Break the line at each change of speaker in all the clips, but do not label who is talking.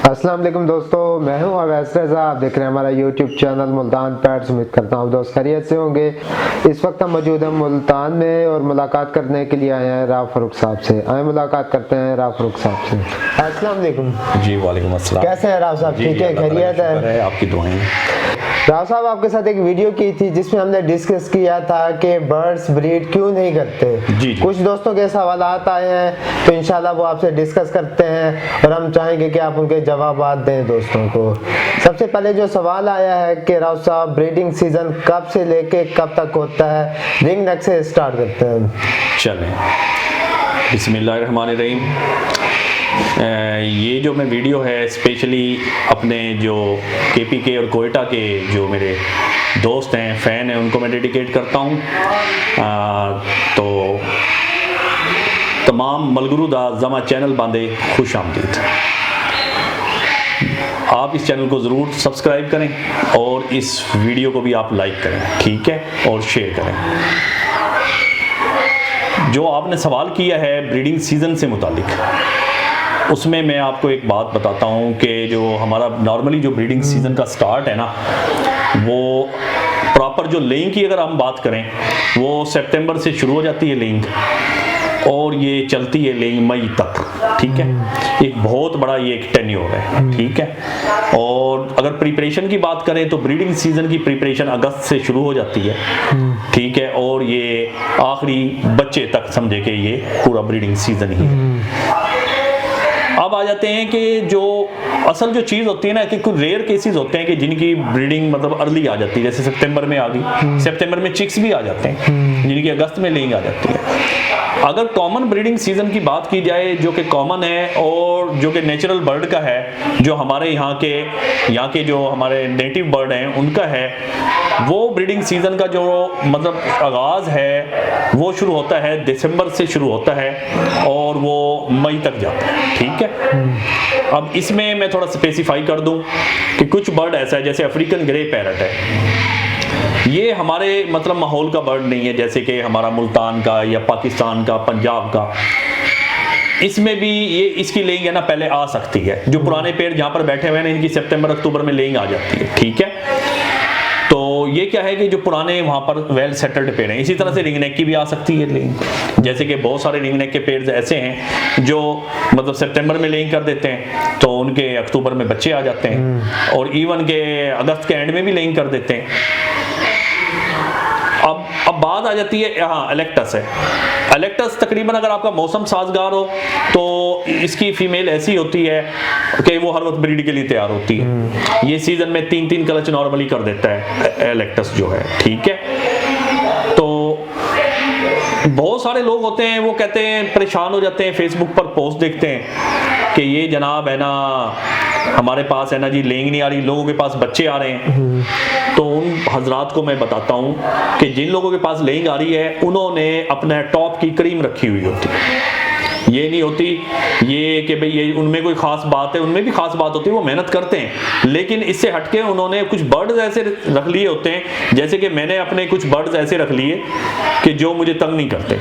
अस्सलाम वालेकुम दोस्तों, मैं हूं अवैस रज़ा। आप देख रहे हैं हमारा यूट्यूब चैनल मुल्तान पेट्स। उम्मीद करता हूं दोस्त खैरियत से होंगे। इस वक्त हम मौजूद हैं मुल्तान में और मुलाकात करने के लिए आए हैं राव फारूक साहब से। आए मुलाकात करते हैं राव फारूक साहब से। अस्सलाम वालेकुम।
जी वालेकुम अस्सलाम।
कैसे हैं राव साहब? ठीक है, खैरियत है?
आपकी दुआएं।
राव साहब, आपके साथ एक वीडियो की थी जिसमें हमने डिस्कस किया था कि बर्ड्स ब्रीड क्यों नहीं करते।
जी।
कुछ दोस्तों के सवालात आए हैं तो इंशाल्लाह वो आपसे डिस्कस करते हैं और हम चाहेंगे कि आप उनके जवाब दें दोस्तों को। सबसे पहले जो सवाल आया है कि राव साहब, ब्रीडिंग सीजन कब से लेके कब तक होता है? रिंग नेक से स्टार्ट करते हैं।
चलें, बिस्मिल्लाहिर्रहमानिर्रहीम। ये जो मैं वीडियो है स्पेशली अपने जो KPK और कोयटा के जो मेरे दोस्त हैं, फ़ैन हैं, उनको मैं डेडिकेट करता हूँ। तो तमाम मलगुरुदा जमा चैनल बांधे खुश आमदीद। आप इस चैनल को ज़रूर सब्सक्राइब करें और इस वीडियो को भी आप लाइक करें, ठीक है, और शेयर करें। जो आपने सवाल किया है ब्रीडिंग सीज़न से मुतालिक, उसमें मैं आपको एक बात बताता हूँ कि जो हमारा नॉर्मली जो ब्रीडिंग सीज़न का स्टार्ट है ना, वो प्रॉपर जो लेइंग की अगर हम बात करें वो सितंबर से शुरू हो जाती है लेइंग और ये चलती है लेइंग मई तक, ठीक है। एक बहुत बड़ा ये एक टेन्योर है, ठीक है। और अगर प्रिपरेशन की बात करें तो ब्रीडिंग सीजन की प्रिपरेशन अगस्त से शुरू हो जाती है, ठीक है, और ये आखिरी बच्चे तक समझे कि ये पूरा ब्रीडिंग सीजन ही है। अब आ जाते हैं कि जो असल जो चीज़ होती है ना, कि कुछ रेयर केसेस होते हैं कि जिनकी ब्रीडिंग मतलब अर्ली आ जाती है, जैसे सितंबर में आ गई। सितंबर में चिक्स भी आ जाते हैं जिनकी अगस्त में लेइंग आ जाती है। अगर कॉमन ब्रीडिंग सीजन की बात की जाए जो कि कॉमन है और जो कि नेचुरल बर्ड का है, जो हमारे यहाँ के जो हमारे नेटिव बर्ड हैं उनका है, वो ब्रीडिंग सीजन का जो मतलब आगाज़ है वो शुरू होता है दिसंबर से शुरू होता है और वो मई तक जाता है, ठीक है। अब इसमें मैं थोड़ा स्पेसिफाई कर दूं कि कुछ बर्ड ऐसा है, जैसे अफ्रीकन ग्रे पैरट है, ये हमारे मतलब माहौल का बर्ड नहीं है, जैसे कि हमारा मुल्तान का या पाकिस्तान का, पंजाब का। इसमें भी ये इसकी लेइंग है ना पहले आ सकती है। जो पुराने पेड़ जहाँ पर बैठे हुए हैं इनकी सितंबर अक्टूबर में लेइंग आ जाती है, ठीक है। तो ये क्या है कि जो पुराने वहाँ पर वेल सेटल्ड पेड़ हैं। इसी तरह से रिंग नेक की भी आ सकती है लेइंग, जैसे कि बहुत सारे रिंग नेक के पेड़ ऐसे हैं जो मतलब सितंबर में लेइंग कर देते हैं तो उनके अक्टूबर में बच्चे आ जाते हैं और इवन के अगस्त के एंड में भी लेइंग कर देते हैं। अब बात आ जाती है, हाँ, एलेक्टस है। एलेक्टस तकरीबन अगर आपका मौसम साजगार हो तो इसकी फीमेल ऐसी होती है कि वो हर वक्त ब्रीड के लिए तैयार होती है। ये सीजन में 3-3 क्लच नॉर्मली कर देता है एलेक्टस जो है, ठीक है। तो बहुत सारे लोग होते हैं वो कहते हैं, परेशान हो जाते हैं, फेसबुक पर पोस्ट देखते हैं कि ये जनाब है ना हमारे पास है ना जी लेइंग नहीं आ रही, लोगों के पास बच्चे आ रहे हैं। तो उन हजरात को मैं बताता हूँ कि जिन लोगों के पास लेइंग आ रही है उन्होंने अपने टॉप की क्रीम रखी हुई होती है। ये नहीं होती ये कि भाई ये उनमें कोई खास बात है, उनमें भी खास बात होती है, वो मेहनत करते हैं, लेकिन इससे हटके उन्होंने कुछ बर्ड्स ऐसे रख लिए होते हैं, जैसे कि मैंने अपने कुछ बर्ड्स ऐसे रख लिए कि जो मुझे तंग नहीं करते।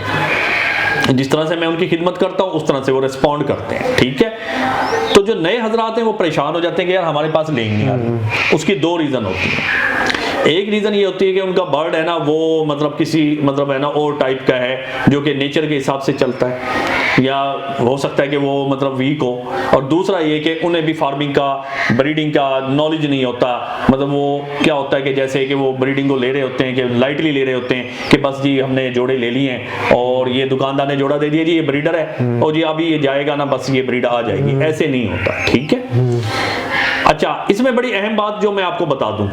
जिस तरह से मैं उनकी खिदमत करता हूँ उस तरह से वो रिस्पॉन्ड करते हैं, ठीक है। तो जो नए हजरात हैं वो परेशान हो जाते हैं कि यार हमारे पास लेइंग नहीं आ रही। उसकी 2 रीज़न होती हैं। एक रीज़न ये होती है कि उनका बर्ड है ना वो मतलब किसी मतलब है ना और टाइप का है जो कि नेचर के हिसाब से चलता है, या हो सकता है कि वो मतलब वीक हो। और दूसरा ये कि उन्हें भी फार्मिंग का, ब्रीडिंग का नॉलेज नहीं होता। मतलब वो क्या होता है कि जैसे कि वो ब्रीडिंग को ले रहे होते हैं कि लाइटली ले रहे होते हैं कि बस जी हमने जोड़े ले लिए हैं और ये दुकानदार ने जोड़ा दे दिया जी ये ब्रीडर है और जी अभी ये जाएगा ना बस ये ब्रीड आ जाएगी, ऐसे नहीं होता, ठीक है। अच्छा, इसमें बड़ी अहम बात जो मैं आपको बता दूं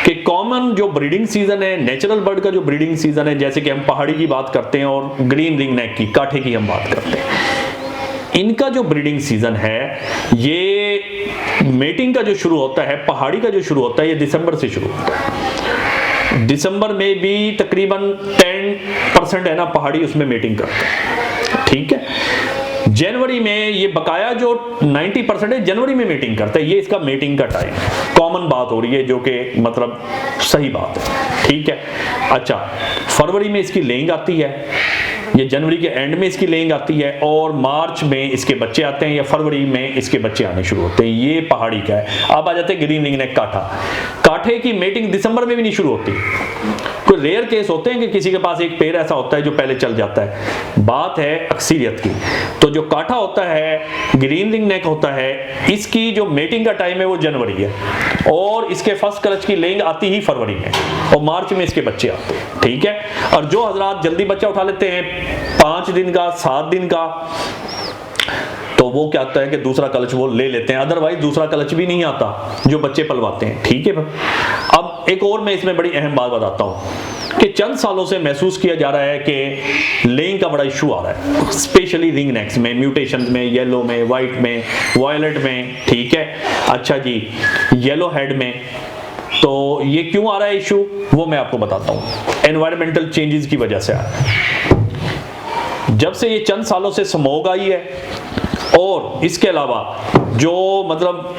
कि कॉमन जो ब्रीडिंग सीजन है, नेचुरल बर्ड का जो ब्रीडिंग सीजन है, जैसे कि हम पहाड़ी की बात करते हैं और ग्रीन रिंग नेक की, काठे की हम बात करते हैं, इनका जो ब्रीडिंग सीजन है ये मेटिंग का जो शुरू होता है, पहाड़ी का जो शुरू होता है, ये दिसंबर से शुरू होता है। दिसंबर में भी तकरीबन 10% है ना पहाड़ी उसमें मेटिंग करता है, ठीक है। जनवरी में ये बकाया जो 90% है जनवरी में मीटिंग करता है, ये इसका मीटिंग का टाइम है। कॉमन बात हो रही है जो कि मतलब सही बात है, ठीक है। अच्छा, फरवरी में इसकी लेइंग आती है, ये जनवरी के एंड में इसकी लेइंग आती है और मार्च में इसके बच्चे आते हैं या फरवरी में इसके बच्चे आने शुरू होते हैं। ये पहाड़ी का है। अब आ जाते हैं ग्रीन रिंग नेक काठा। काठे की मेटिंग दिसंबर में भी नहीं शुरू होती। कोई रेयर केस होते हैं कि किसी के पास एक पेड़ ऐसा होता है जो पहले चल जाता है, बात है अक्सरियत की। तो जो काठा होता है, ग्रीन रिंग नेक होता है, इसकी जो मेटिंग का टाइम है वो जनवरी है और इसके फर्स्ट क्लच की लेइंग आती ही फरवरी में और मार्च में इसके बच्चे आते हैं। ठीक है। और जो हजरात जल्दी बच्चा उठा लेते हैं 5 दिन का, 7 दिन का, तो वो क्या होता है कि दूसरा क्लच वो ले लेते हैं। अदरवाइज दूसरा क्लच भी नहीं आता जो बच्चे पलवाते हैं। ठीक है। अब एक और मैं इसमें बड़ी अहम बात बताता हूं कि चंद सालों से महसूस किया जा रहा है कि लेइंग का बड़ा इशू आ रहा है, स्पेशली रिंग नेक्स में, म्यूटेशन में, येलो में, वाइट में, वायलेट में। ठीक है। अच्छा जी, येलो हेड में। तो ये क्यों आ रहा है इशू, वो मैं आपको बताता हूं। एनवायरमेंटल चेंजेस की वजह से आ रहा है। जब से ये चंद सालों से स्मोग आई है और इसके अलावा जो मतलब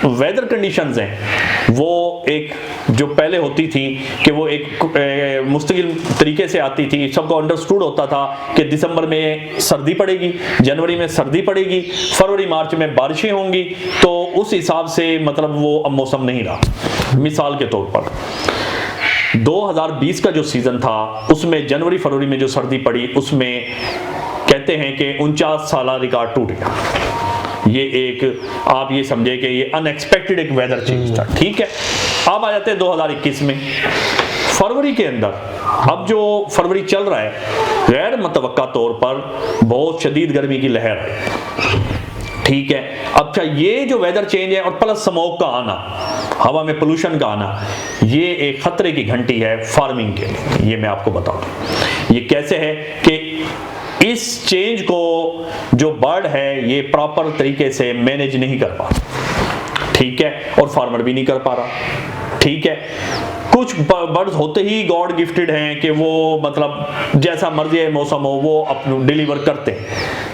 वेदर कंडीशंस हैं वो एक जो पहले होती थी कि वो एक मुस्तकिल तरीके से आती थी, सबको अंडरस्टूड होता था कि दिसंबर में सर्दी पड़ेगी, जनवरी में सर्दी पड़ेगी, फरवरी मार्च में बारिशें होंगी, तो उस हिसाब से मतलब वो अब मौसम नहीं रहा। मिसाल के तौर पर 2020 का जो सीजन था उसमें जनवरी फरवरी में जो सर्दी पड़ी उसमें कहते हैं कि 49 साल रिकॉर्ड टूट गया। ये एक आप ये समझे कि ये अनएक्सपेक्टेड एक वेदर चेंज था। ठीक है। अब आ जाते हैं 2021 में फरवरी के अंदर। अब जो फरवरी चल रहा है, गैर मुतवक्का तौर पर बहुत शदीद गर्मी की लहर है। ठीक है। अब क्या ये जो वेदर चेंज है और प्लस स्मोक का आना, हवा में पोल्यूशन का आना, ये एक खतरे की घंटी है फार्मिंग के लिए। ये मैं आपको बताऊं ये कैसे है कि इस चेंज को जो बर्ड है ये प्रॉपर तरीके से मैनेज नहीं कर पा रहा। ठीक है। और फार्मर भी नहीं कर पा रहा। ठीक है। कुछ बर्ड्स होते ही गॉड गिफ्टेड हैं कि वो मतलब जैसा मर्जी है मौसम हो वो अपने डिलीवर करते हैं,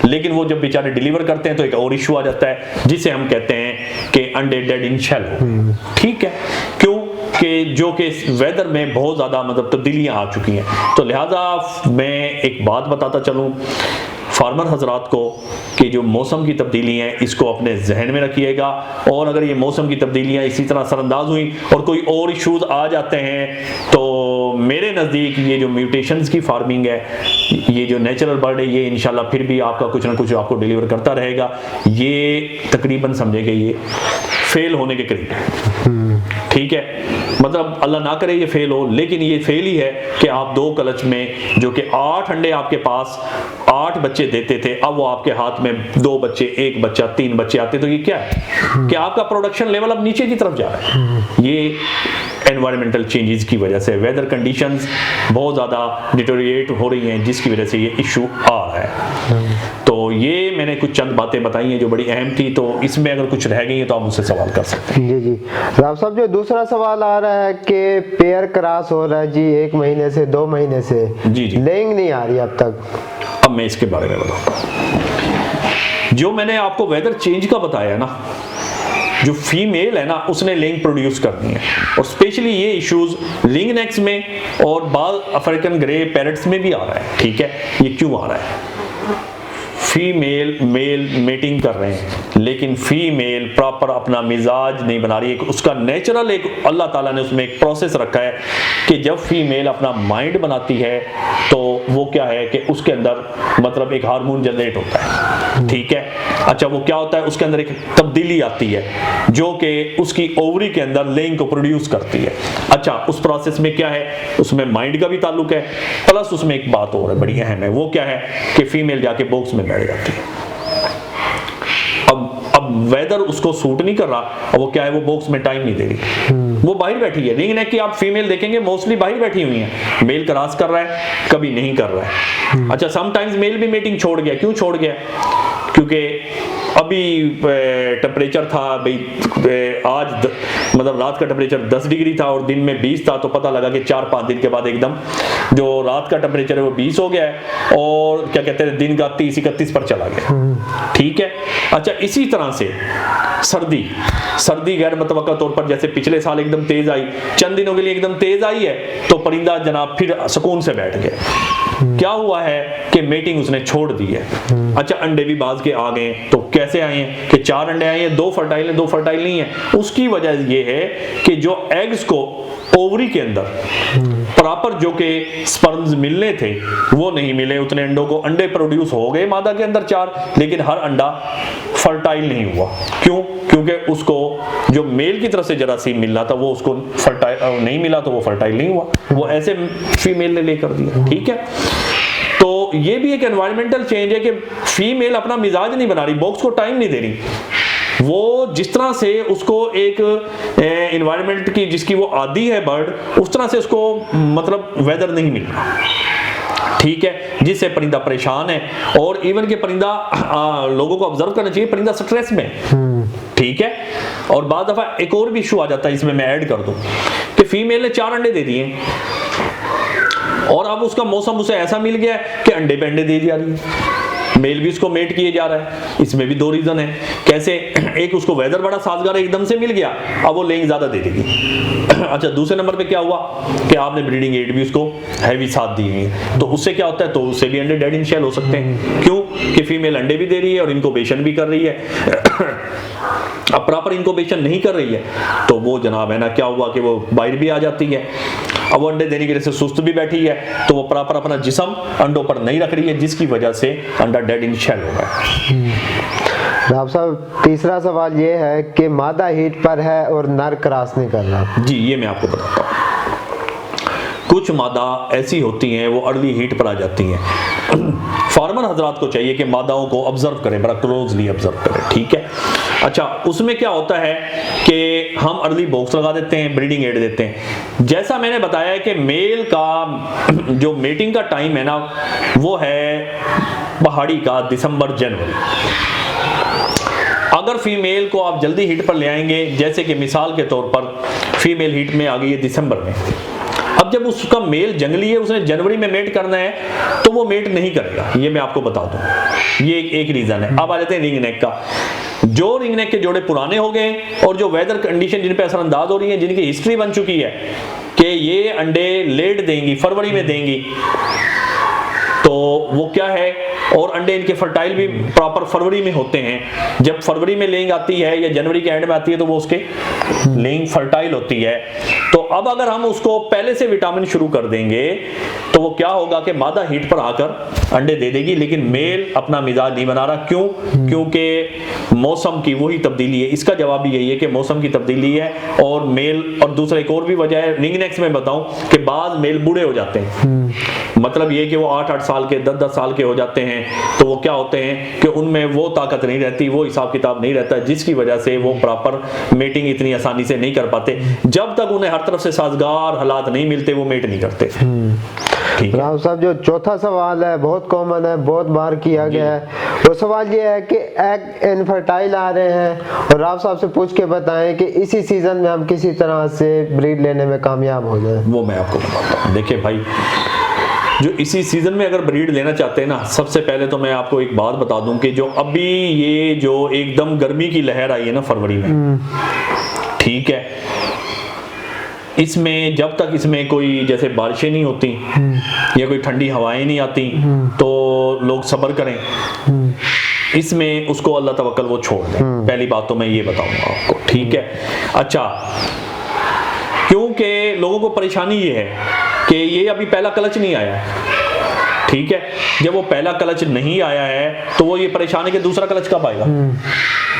लेकिन वो जब बेचारे डिलीवर करते हैं तो एक और इशू आ जाता है जिसे हम कहते हैं कि अंडे डेड इन शेल हो। ठीक है। क्यों कि जो कि वेदर में बहुत ज़्यादा मतलब तब्दीलियां आ चुकी हैं। तो लिहाजा मैं एक बात बताता चलूँ फार्मर हजरात को कि जो मौसम की तब्दीली हैं इसको अपने जहन में रखिएगा, और अगर ये मौसम की तब्दीलियां इसी तरह असरअंदाज हुई और कोई और इशूज़ आ जाते हैं तो मेरे नज़दीक ये जो म्यूटेशंस की फार्मिंग है, ये जो नेचुरल बर्ड है, ये इंशाल्लाह फिर भी आपका कुछ ना कुछ आपको डिलीवर करता रहेगा। ये तकरीबन समझेंगे ये फेल होने के करीब है। ठीक है। मतलब अल्लाह ना करे ये फेल हो, लेकिन ये फेल ही है कि आप 2 क्लच में जो कि 8 अंडे आपके पास 8 बच्चे देते थे, अब वो आपके हाथ में 2 बच्चे, 1 बच्चा, 3 बच्चे आते। तो ये क्या है कि आपका प्रोडक्शन लेवल अब नीचे की तरफ जा रहा है। ये एनवायरमेंटल चेंजेस की वजह से वेदर कंडीशंस बहुत ज़्यादा डिटोरिएट हो रही हैं जिसकी वजह से ये इशू आ रहा है। तो ये मैंने कुछ चंद बातें बताई हैं जो बड़ी अहम थी, तो इसमें अगर कुछ रह गई है तो आप मुझसे सवाल कर सकते हैं।
जी जी राव साहब, जो दूसरा सवाल आ रहा है कि पेयर क्रॉस हो रहा है जी 1 महीने से 2 महीने से,
जी जी
लेइंग नहीं आ रही अब तक।
अब मैं इसके बारे में बताऊँ। जो मैंने आपको वेदर चेंज का बताया ना, जो फीमेल है ना उसने लेइंग प्रोड्यूस करनी है, और स्पेशली ये इश्यूज रिंग नेक्स में और बाल अफ्रीकन ग्रे पैरट्स में भी आ रहा है। ठीक है। ये क्यों आ रहा है? फीमेल मेल मेटिंग कर रहे हैं लेकिन फीमेल प्रॉपर अपना मिजाज नहीं बना रही है। उसका नेचुरल एक अल्लाह ताला ने उसमें एक प्रोसेस रखा है कि जब फीमेल अपना माइंड बनाती है तो वो क्या है कि उसके अंदर मतलब एक हार्मोन जनरेट होता है। ठीक है। अच्छा, वो क्या होता है, उसके अंदर एक तब्दीली आती है जो कि उसकी ओवरी के अंदर लेइंग को प्रोड्यूस करती है। अच्छा, उस प्रोसेस में क्या है, उसमें माइंड का भी ताल्लुक है, प्लस उसमें एक बात और है बड़ी अहम है, वो क्या है कि फीमेल जाके बॉक्स में बैठ जाती है। अब वेदर उसको सूट नहीं कर रहा, और वो क्या है, वो बॉक्स में टाइम नहीं दे रही, वो बाहर बैठी है। रिंग नेक की आप फीमेल देखेंगे मोस्टली बाहर बैठी हुई है, मेल क्रॉस कर रहा है कभी नहीं कर रहा है। अच्छा, समटाइम्स मेल भी मीटिंग छोड़ गया। क्यों छोड़ गया? क्योंकि अभी टेम्परेचर था भाई, आज मतलब रात का टेम्परेचर 10 डिग्री था और दिन में 20 था, तो पता लगा कि 4-5 दिन के बाद एकदम जो रात का टेम्परेचर है वो 20 हो गया है और क्या कहते हैं दिन का 30-31 पर चला गया। ठीक है। अच्छा, इसी तरह से सर्दी गैर मुतवक्का तौर पर जैसे पिछले साल एकदम तेज आई, चंद दिनों के लिए एकदम तेज आई है, तो परिंदा जनाब फिर सुकून से बैठ गए। क्या हुआ है कि मेटिंग उसने छोड़ दी है। अच्छा, अंडे भी बाज के आ गए, तो कैसे आए हैं कि 4 अंडे आए हैं, 2 फर्टाइल हैं, 2 फर्टाइल नहीं है। उसकी वजह ये है कि जो एग्स को ओवरी के अंदर प्रॉपर जो के स्पर्म्स मिलने थे वो नहीं मिले, उतने अंडों को, अंडे प्रोड्यूस हो गए मादा के अंदर 4, लेकिन हर अंडा फर्टाइल नहीं हुआ। क्यों? क्योंकि उसको जो मेल की तरफ से जरासीम मिल रहा था वो उसको फर्टाइल नहीं मिला, तो वो फर्टाइल नहीं हुआ, वो ऐसे फीमेल ने लेकर दिया। ठीक है, तो ये भी एक एनवायरमेंटल चेंज है कि फीमेल अपना मिजाज नहीं बना रही, बॉक्स को टाइम नहीं दे रही, वो जिस तरह से उसको एक एनवायरनमेंट की जिसकी वो आदी है बर्ड, उस तरह से उसको मतलब वेदर नहीं मिल रहा। ठीक है, जिससे परिंदा परेशान है। और इवन के परिंदा लोगों को ऑब्जर्व करना चाहिए, परिंदा स्ट्रेस में। ठीक है, और बाद दफा एक और भी इशू आ जाता है, इसमें मैं ऐड कर दूं कि फीमेल ने 4 अंडे दे दिए और अब उसका मौसम उसे ऐसा मिल गया कि अंडे पे अंडे दे जा रही है, मेल भी उसको मेट किए जा रहा है। इसमें भी 2 रीजन है। कैसे? एक, उसको वेदर बड़ा साजगार एकदम से मिल गया, अब वो लेंग ज्यादा दे देगी। अच्छा, दूसरे नंबर पे क्या हुआ कि आपने ब्रीडिंग एड भी उसको हैवी साथ दी है, तो उससे क्या होता है, तो उससे भी अंडे डेड इन शेल हो सकते हैं। क्यों? कि फीमेल अंडे भी दे रही है और इनक्यूबेशन भी कर रही है। अब प्रॉपर इनक्यूबेशन नहीं कर रही है तो वो जनाब है ना, क्या हुआ कि वो बाहर भी आ जाती है। अब वो अंडे देने की वजह से सुस्त भी बैठी है, तो वो प्रॉपर अपना जिस्म अंडों पर नहीं रख रही है, जिसकी वजह से अंडा डेड इन शेल हो गया।
आप साहब, तीसरा सवाल ये है कि मादा हीट पर है और नर क्रॉस नहीं कर रहा।
जी, ये मैं आपको बताता हूँ। कुछ मादा ऐसी होती हैं वो अर्ली हीट पर आ जाती हैं। फार्मर हजरात को चाहिए कि मादाओं को ऑब्जर्व करें, बड़ा क्लोजली ऑब्जर्व करें। ठीक है, अच्छा, उसमें क्या होता है कि हम अर्ली बॉक्स लगा देते हैं, ब्रीडिंग एड देते हैं। जैसा मैंने बताया कि मेल का जो मेटिंग का टाइम है ना, वो है पहाड़ी का दिसंबर जनवरी। अगर फीमेल को आप जल्दी हीट पर ले आएंगे, जैसे कि मिसाल के तौर पर फीमेल हीट में आ गई है दिसंबर में, अब जब उसका मेल जंगली है, उसने जनवरी में मेट करना है, तो वो मेट नहीं करेगा। ये मैं आपको बता दूं, ये एक रीजन है। अब आ जाते हैं रिंग नेक का। जो रिंग नेक के जोड़े पुराने हो गए और जो वेदर कंडीशन जिन पे असरअंदाज हो रही है, जिनकी हिस्ट्री बन चुकी है कि ये अंडे लेट देंगी, फरवरी में देंगी, तो वो क्या है, और अंडे इनके फर्टाइल भी प्रॉपर फरवरी में होते हैं। जब फरवरी में लेंग आती है या जनवरी के एंड में आती है, तो वो उसके लेंग फर्टाइल होती है। तो अब अगर हम उसको पहले से विटामिन शुरू कर देंगे, तो वो क्या होगा कि मादा हीट पर आकर अंडे दे देगी, लेकिन मेल अपना मिजाज नहीं बना रहा। क्यों? क्योंकि मौसम की वही तब्दीली है। इसका जवाब भी यही है कि मौसम की तब्दीली है, और मेल, और दूसरा एक और भी वजह है, रिंग नेक्स में बताऊं कि बाद मेल बूढ़े हो जाते हैं। मतलब ये कि वो 8-8 साल के, 10-10 साल के हो जाते हैं, तो वो क्या होते हैं कि उनमें वो ताकत नहीं रहती, वो हिसाब किताब नहीं रहता, जिसकी वजह से वो प्रॉपर मेटिंग इतनी आसानी से नहीं कर पाते। जब तक उन्हें हर तरफ से साजगार हालात नहीं मिलते, वो मेट नहीं करते।
राव साहब, जो चौथा सवाल है बहुत कॉमन है, बहुत बार किया गया है, वो सवाल ये है कि एग इनफर्टाइल आ रहे हैं, और राव साहब से पूछ के बताएं कि इसी सीजन में हम किसी तरह से ब्रीड लेने में कामयाब हो जाए।
वो मैं आपको बताता हूँ। देखिए भाई, जो इसी सीजन में अगर ब्रीड लेना चाहते हैं ना, सबसे पहले तो मैं आपको एक बात बता दूं कि जो अभी ये जो एकदम गर्मी की लहर आई है ना फरवरी में, ठीक है, इसमें जब तक इसमें कोई जैसे बारिशें नहीं होती या कोई ठंडी हवाएं नहीं आती, तो लोग सब्र करें। इसमें उसको अल्लाह तवक्कल वो छोड़ दें। पहली बात तो मैं ये बताऊंगा आपको, ठीक है। अच्छा, क्योंकि लोगों को परेशानी ये है कि ये अभी पहला क्लच नहीं आया है, ठीक है। जब वो पहला क्लच नहीं आया है तो वो ये परेशान है कि दूसरा क्लच कब आएगा।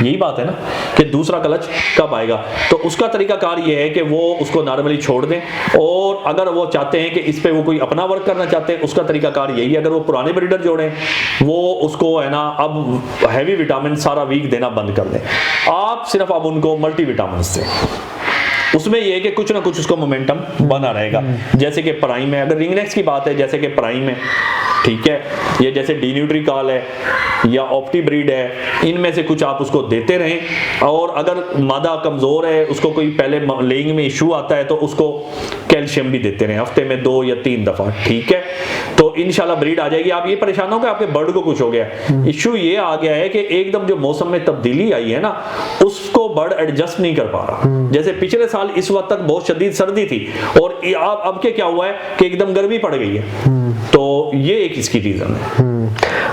यही बात है ना कि दूसरा क्लच कब आएगा। तो उसका तरीकाकार ये है कि वो उसको नॉर्मली छोड़ दें, और अगर वो चाहते हैं कि इस पे वो कोई अपना वर्क करना चाहते हैं, उसका तरीकाकार यही है, अगर वो पुराने ब्रीडर जोड़ें, वो उसको है ना अब हैवी विटामिन सारा वीक देना बंद कर दें। आप सिर्फ अब उनको मल्टी विटामिन दें। उसमें यह है कि कुछ ना कुछ उसको मोमेंटम बना रहेगा। जैसे कि प्राइम है, अगर रिंगनेक्स की बात है, जैसे कि प्राइम है, ठीक है, ये जैसे डी न्यूट्रिकॉल है या ऑप्टी ब्रीड है, इनमें से कुछ आप उसको देते रहें। और अगर मादा कमजोर है, उसको कोई पहले लेइंग में इशू आता है, तो उसको कैल्शियम भी देते रहें हफ्ते में 2 या 3 दफा, ठीक है। तो इंशाल्लाह ब्रीड आ जाएगी। आप ये परेशान हो कि आपके बर्ड को कुछ हो गया। इशू ये आ गया है कि एकदम जो मौसम में तब्दीली आई है ना, उसको बर्ड एडजस्ट नहीं कर पा रहा। जैसे पिछले साल इस वक्त तक बहुत शदीद सर्दी थी, और अब के क्या हुआ है कि एकदम गर्मी पड़ गई है। तो ये एक इसकी रीजन है।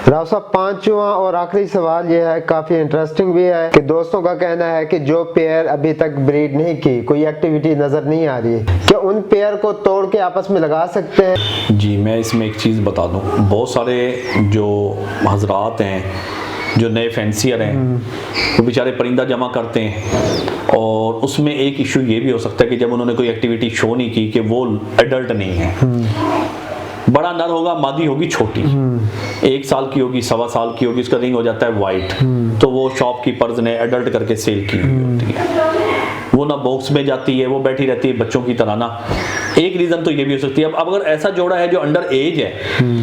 राव साहब, पांचवा और आखिरी सवाल ये है, काफी इंटरेस्टिंग भी है, कि दोस्तों का कहना है कि जो पेयर अभी तक ब्रीड नहीं की, कोई एक्टिविटी नजर नहीं आ रही, क्या उन पेयर को तोड़ के आपस में लगा सकते हैं?
जी, मैं इसमें एक चीज़ बता दूं, बहुत सारे जो हजरात हैं, जो नए फैंसियर हैं, वो बेचारे परिंदा जमा करते हैं, और उसमें एक इशू ये भी हो सकता है कि जब उन्होंने कोई एक्टिविटी शो नहीं की कि वो एडल्ट नहीं है। बड़ा नर होगा, मादी होगी छोटी, 1 साल की होगी, 1.25 साल की होगी, उसका रिंग हो जाता है वाइट, तो वो शॉपकीपर्स ने एडल्ट करके सेल की हुई होती है। वो ना बॉक्स में जाती है, वो बैठी रहती है बच्चों की तरह ना। एक रीजन तो ये भी हो सकती है। अब अगर ऐसा जोड़ा है जो अंडर एज है,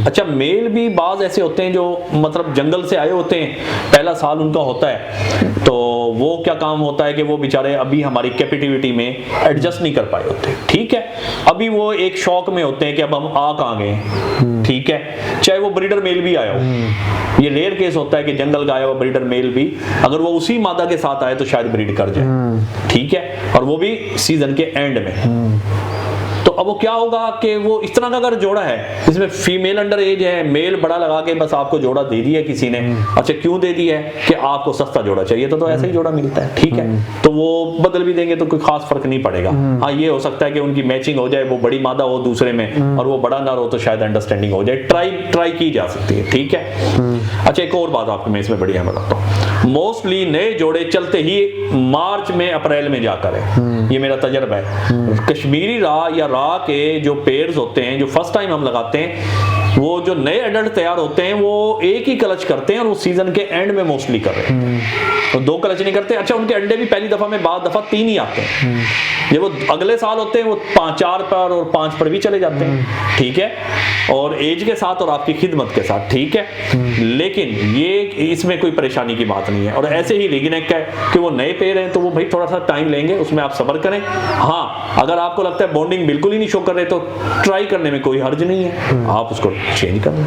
अच्छा मेल भी बाज ऐसे होते हैं जो मतलब जंगल से आए होते हैं, पहला साल उनका होता है, तो वो क्या काम होता है कि वो बेचारे अभी हमारी कैपेटिविटी में एडजस्ट नहीं कर पाए होते, ठीक है, अभी वो एक शौक में होते हैं कि अब हम आ कहाँ गए, ठीक है, चाहे वो ब्रीडर मेल भी आया हो। ये रेयर केस होता है कि जंगल का आया हुआ ब्रीडर मेल भी अगर वो उसी मादा के साथ आए तो शायद ब्रीड कर जाए, ठीक है, और वो भी सीजन के एंड में। तो अब वो क्या होगा कि वो इस तरह का अगर जोड़ा है जिसमें फीमेल अंडर एज है, मेल बड़ा लगा के बस आपको जोड़ा दे दिया किसी ने, अच्छा क्यों दे दिया है कि आपको सस्ता जोड़ा चाहिए तो ऐसा ही जोड़ा मिलता है, ठीक है, तो वो बदल भी देंगे तो कोई खास फर्क नहीं पड़ेगा। हाँ, ये हो सकता है कि उनकी मैचिंग हो जाए, वो बड़ी मादा हो दूसरे में और वो बड़ा नर हो, तो शायद अंडरस्टैंडिंग हो जाए, ट्राई की जा सकती है, ठीक है। अच्छा, एक और बात आपको मैं इसमें बढ़िया बताता हूँ, मोस्टली नए जोड़े चलते ही मार्च में अप्रैल में जाकर है, ये मेरा तजर्बा है। कश्मीरी राह या राह के जो पेयर्स होते हैं जो फर्स्ट टाइम हम लगाते हैं, वो जो नए एडल्ट तैयार होते हैं वो एक ही क्लच करते हैं और वो सीजन के एंड में मोस्टली कर रहे हैं, तो 2 क्लच नहीं करते। अच्छा, उनके अंडे भी पहली दफा में बाद दफा 3 ही आते हैं, जब वो अगले साल होते हैं वो 4 पर और 5 पर भी चले जाते हैं, ठीक है, और एज के साथ और आपकी खिदमत के साथ, ठीक है। लेकिन ये इसमें कोई परेशानी की बात नहीं है। और ऐसे ही रिगनेक का है कि वो नए पेयर हैं तो वो भाई थोड़ा सा टाइम लेंगे, उसमें आप सब्र करें। हाँ, अगर आपको लगता है बॉन्डिंग बिल्कुल ही नहीं शो कर रहे तो ट्राई करने में कोई हर्ज नहीं है, आप उसको चेंज कर लें।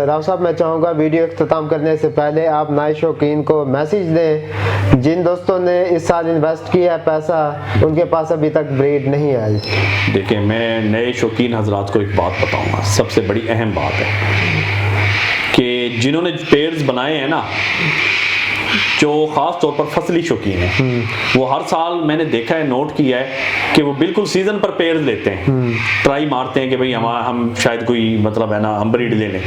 राव साहब, मैं चाहूँगा वीडियो इख्तिताम करने से पहले आप नए शौकीन को मैसेज दें, जिन दोस्तों ने इस साल इन्वेस्ट किया है पैसा, उनके पास अभी तक ब्रीड नहीं आई।
देखिए, मैं नए शौकीन हजरात को एक बात बताऊंगा, सबसे बड़ी अहम बात है कि जिन्होंने पेयर्स बनाए हैं ना, जो खास तौर पर फसली शौकीन है, वो हर साल मैंने देखा है, नोट किया है कि वो बिल्कुल सीजन पर पेयर्स लेते हैं, ट्राई मारते हैं कि भाई हम शायद कोई मतलब है ना हम ब्रीड ले लें।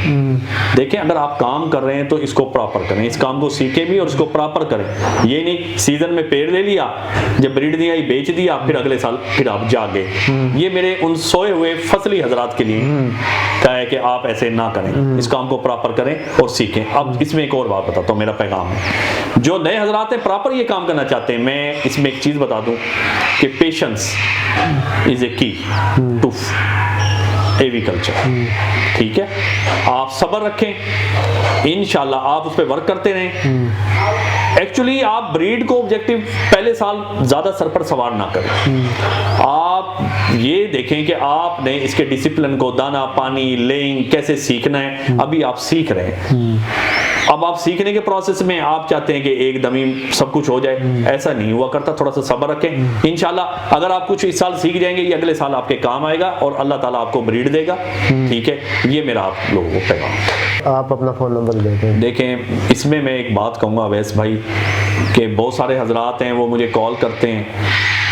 देखें, अगर आप काम कर रहे हैं तो इसको प्रॉपर करें, इस काम को सीखें भी और इसको प्रॉपर करें। ये नहीं सीजन में पेयर ले लिया, जब ब्रीड नहीं आई बेच दिया, फिर अगले साल फिर आप जागे। ये मेरे उन सोए हुए फसली हजरात के लिए क्या है कि आप ऐसे ना करें, इस काम को प्रॉपर करें और सीखें। अब इसमें एक और बात बताता हूँ, मेरा पैगाम है, जो नए हजरात हैं प्रॉपर ये काम करना चाहते हैं, मैं इसमें एक चीज बता दूं कि पेशेंस इज ए की टू एविकल्चर, ठीक है, आप सब्र रखें, इंशाल्लाह आप उस पर वर्क करते रहें। एक्चुअली आप ब्रीड को ऑब्जेक्टिव पहले साल ज्यादा सर पर सवार ना करें, आप ये देखें कि आपने इसके डिसिप्लिन को, दाना पानी लेइंग कैसे सीखना है, अभी आप सीख रहे हैं। अब आप सीखने के प्रोसेस में आप चाहते हैं कि एकदम ही सब कुछ हो जाए, ऐसा नहीं हुआ करता, थोड़ा सा सब्र रखें। इंशाल्लाह अगर आप कुछ इस साल सीख जाएंगे, ये अगले साल आपके काम आएगा और अल्लाह ताला आपको ब्रीड देगा, ठीक है। ये मेरा आप लोगों को पैगाम।
आप अपना फ़ोन नंबर देखें।
देखें, इसमें मैं एक बात कहूँगा अवैस भाई कि बहुत सारे हजरात हैं वो मुझे कॉल करते हैं।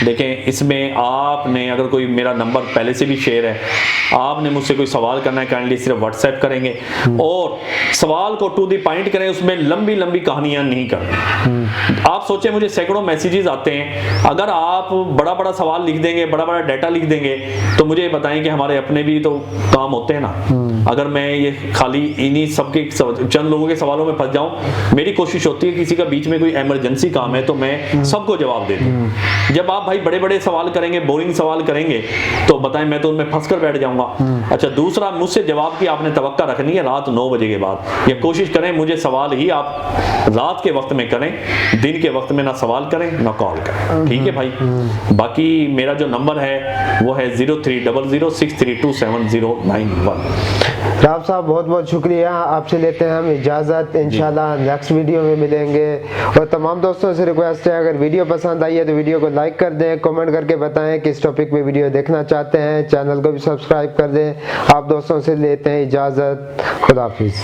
देखें, इसमें आपने अगर कोई मेरा नंबर पहले से भी शेयर है, आपने मुझसे कोई सवाल करना है, काइंडली सिर्फ व्हाट्सएप करेंगे और सवाल को टू द पॉइंट करें, उसमें लंबी लंबी कहानियां नहीं करनी। आप सोचें, मुझे सैकड़ों मैसेजेस आते हैं, अगर आप बड़ा बड़ा सवाल लिख देंगे, बड़ा बड़ा डाटा लिख देंगे, तो मुझे बताएं कि हमारे अपने भी तो काम होते हैं ना। अगर मैं ये खाली इन्हीं सबके चंद लोगों के सवालों में फंस जाऊं, मेरी कोशिश होती है किसी का बीच में कोई इमरजेंसी काम है तो मैं सबको जवाब दे दूं। जब आप भाई बड़े बड़े सवाल करेंगे, बोरिंग सवाल करेंगे, तो बताएं मैं तो उनमें फंस कर बैठ जाऊंगा। अच्छा, दूसरा, मुझसे जवाब की आपने तवक्का रखनी है रात 9 बजे के बाद। ये कोशिश करें मुझे सवाल ही आप रात के वक्त में करें, दिन के वक्त में ना सवाल करें ना कॉल करें, ठीक है भाई। बाकी मेरा जो नंबर है वो है 0300632791।
राव साहब, बहुत बहुत शुक्रिया, आपसे लेते हैं हम इजाज़त, इंशाल्लाह नेक्स्ट वीडियो में मिलेंगे। और तमाम दोस्तों से रिक्वेस्ट है, अगर वीडियो पसंद आई है तो वीडियो को लाइक कर दें, कमेंट करके बताएं किस टॉपिक पे वीडियो देखना चाहते हैं, चैनल को भी सब्सक्राइब कर दें। आप दोस्तों से लेते हैं इजाज़त, खुदा हाफिज़।